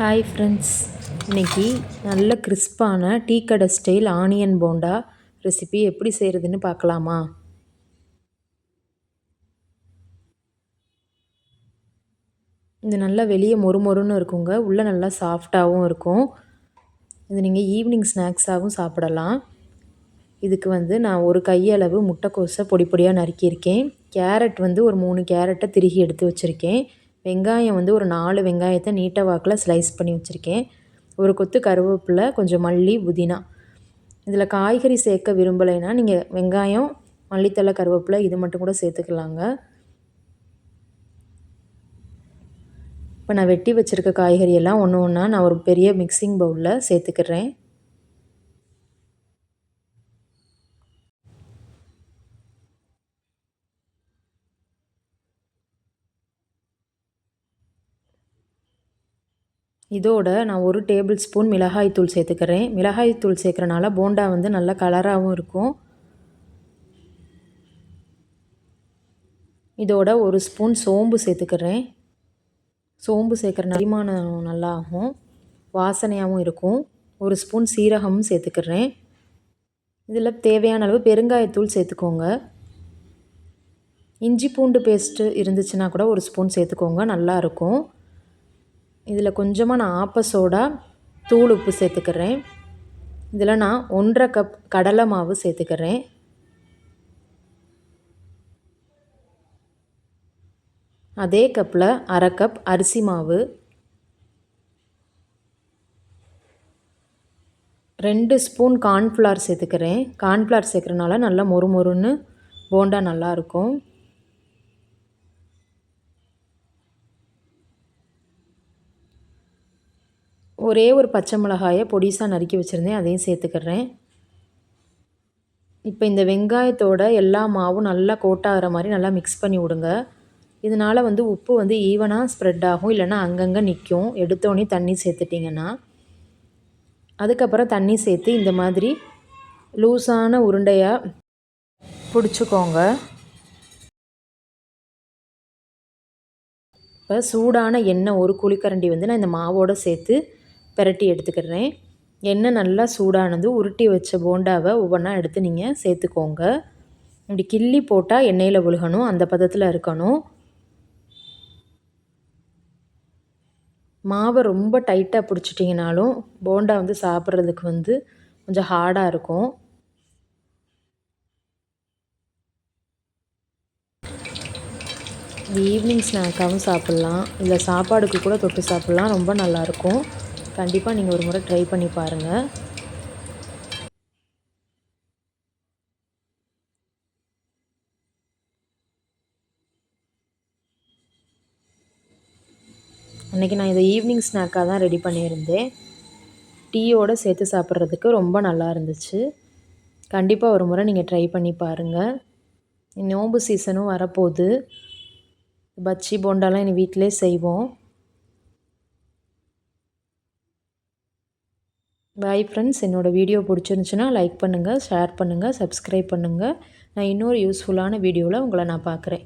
Hi friends, இன்றைக்கி நல்ல கிறிஸ்பான tea கடை ஸ்டைல் ஆனியன் போண்டா ரெசிபி எப்படி செய்கிறதுன்னு பார்க்கலாமா? இது நல்லா வெளியே மொறுமொறுன்னு இருக்குங்க, உள்ளே நல்லா சாஃப்டாகவும் இருக்கும். இது நீங்கள் ஈவினிங் ஸ்நாக்ஸாகவும் சாப்பிடலாம். இதுக்கு நான் ஒரு கையளவு முட்டைக்கோஸை பொடி பொடியாக நறுக்கியிருக்கேன். கேரட் ஒரு 3 கேரட்டை திருகி எடுத்து வச்சுருக்கேன். வெங்காயம் ஒரு 4 வெங்காயத்தை நீட்ட வாக்கில் ஸ்லைஸ் பண்ணி வச்சுருக்கேன். ஒரு கொத்து கருவேப்பிலை, கொஞ்சம் மல்லி, புதினா. இதில் காய்கறி சேர்க்க விரும்பலைன்னா நீங்கள் வெங்காயம், மல்லித்தழை, கருவேப்பிலை இது மட்டும் கூட சேர்த்துக்கலாங்க. இப்போ நான் வெட்டி வச்சுருக்க காய்கறியெல்லாம் ஒன்று ஒன்றா நான் ஒரு பெரிய மிக்சிங் பவுலில் சேர்த்துக்கிறேன். இதோட நான் 1 டேபிள் ஸ்பூன் மிளகாய்த்தூள் சேர்த்துக்கிறேன். மிளகாய்த்தூள் சேர்க்குறனால போண்டா நல்ல கலராகவும் இருக்கும். இதோட 1 ஸ்பூன் சோம்பு சேர்த்துக்கிறேன். சோம்பு சேர்க்குறனால அரிமானம் நல்லாகும், வாசனையாகவும் இருக்கும். 1 ஸ்பூன் சீரகமும் சேர்த்துக்கிறேன். இதில் தேவையான அளவு பெருங்காயத்தூள் சேர்த்துக்கோங்க. இஞ்சி பூண்டு பேஸ்ட்டு இருந்துச்சுன்னா கூட 1 ஸ்பூன் சேர்த்துக்கோங்க, நல்லாயிருக்கும். இதில் கொஞ்சமாக நான் ஆப்ப சோடா, தூள் உப்பு சேர்த்துக்கிறேன். இதில் நான் 1½ கப் கடலை மாவு சேர்த்துக்கிறேன். அதே கப்பில் 1/2 கப் அரிசி மாவு, 2 ஸ்பூன் கார்ன்ஃப்ளவர் சேர்த்துக்கிறேன். கார்ன்ஃப்ளவர் சேர்க்குறனால நல்லா மொறுமொறுன்னு போண்டா நல்லாயிருக்கும். ஒரே ஒரு பச்சை மிளகாயை பொடிசாக நறுக்கி வச்சுருந்தேன், அதையும் சேர்த்துக்கிறேன். இப்போ இந்த வெங்காயத்தோட எல்லா மாவும் நல்லா கோட்டாகிற மாதிரி நல்லா மிக்ஸ் பண்ணி விடுங்க. இதனால் உப்பு ஈவனாக ஸ்ப்ரெட் ஆகும், இல்லைன்னா அங்கங்கே நிற்கும் எடுத்தோடனே தண்ணி சேர்த்துட்டிங்கன்னா. அதுக்கப்புறம் தண்ணி சேர்த்து இந்த மாதிரி லூஸான உருண்டையாக பிடிச்சிக்கோங்க. இப்போ சூடான எண்ணெய் 1 குழிக்கரண்டி நான் இந்த மாவோடு சேர்த்து பிரட்டி எடுத்துக்கிறேன். எண்ணெய் நல்லா சூடானது உருட்டி வச்ச போண்டாவை ஒவ்வொன்றா எடுத்து நீங்கள் சேர்த்துக்கோங்க. இப்படி கிள்ளி போட்டால் எண்ணெயில் விழுகணும், அந்த பதத்தில் இருக்கணும். மாவை ரொம்ப டைட்டாக பிடிச்சிட்டிங்கனாலும் போண்டா சாப்பிட்றதுக்கு கொஞ்சம் ஹார்டாக இருக்கும். இது ஈவினிங் ஸ்நாக்காகவும் சாப்பிட்லாம், இல்லை சாப்பாடுக்கு கூட தொட்டு சாப்பிட்லாம், ரொம்ப நல்லாயிருக்கும். கண்டிப்பாக நீங்கள் ஒரு முறை ட்ரை பண்ணி பாருங்கள். அன்றைக்கி நான் இதை ஈவினிங் ஸ்நாக்காக தான் ரெடி பண்ணியிருந்தேன். டீயோடு சேர்த்து சாப்பிட்றதுக்கு ரொம்ப நல்லா இருந்துச்சு. கண்டிப்பாக ஒரு முறை நீங்கள் ட்ரை பண்ணி பாருங்கள். நோன்பு சீசனும் வரப்போகுது. பஜ்ஜி போண்டாலாம் இனி வீட்டிலே செய்வோம். பாய் ஃப்ரெண்ட்ஸ், என்னோடய வீடியோ பிடிச்சிருந்துச்சுன்னா லைக் பண்ணுங்கள், ஷேர் பண்ணுங்கள், சப்ஸ்கிரைப் பண்ணுங்கள். நான் இன்னொரு யூஸ்ஃபுல்லான வீடியோவில் உங்களை நான் பார்க்குறேன்.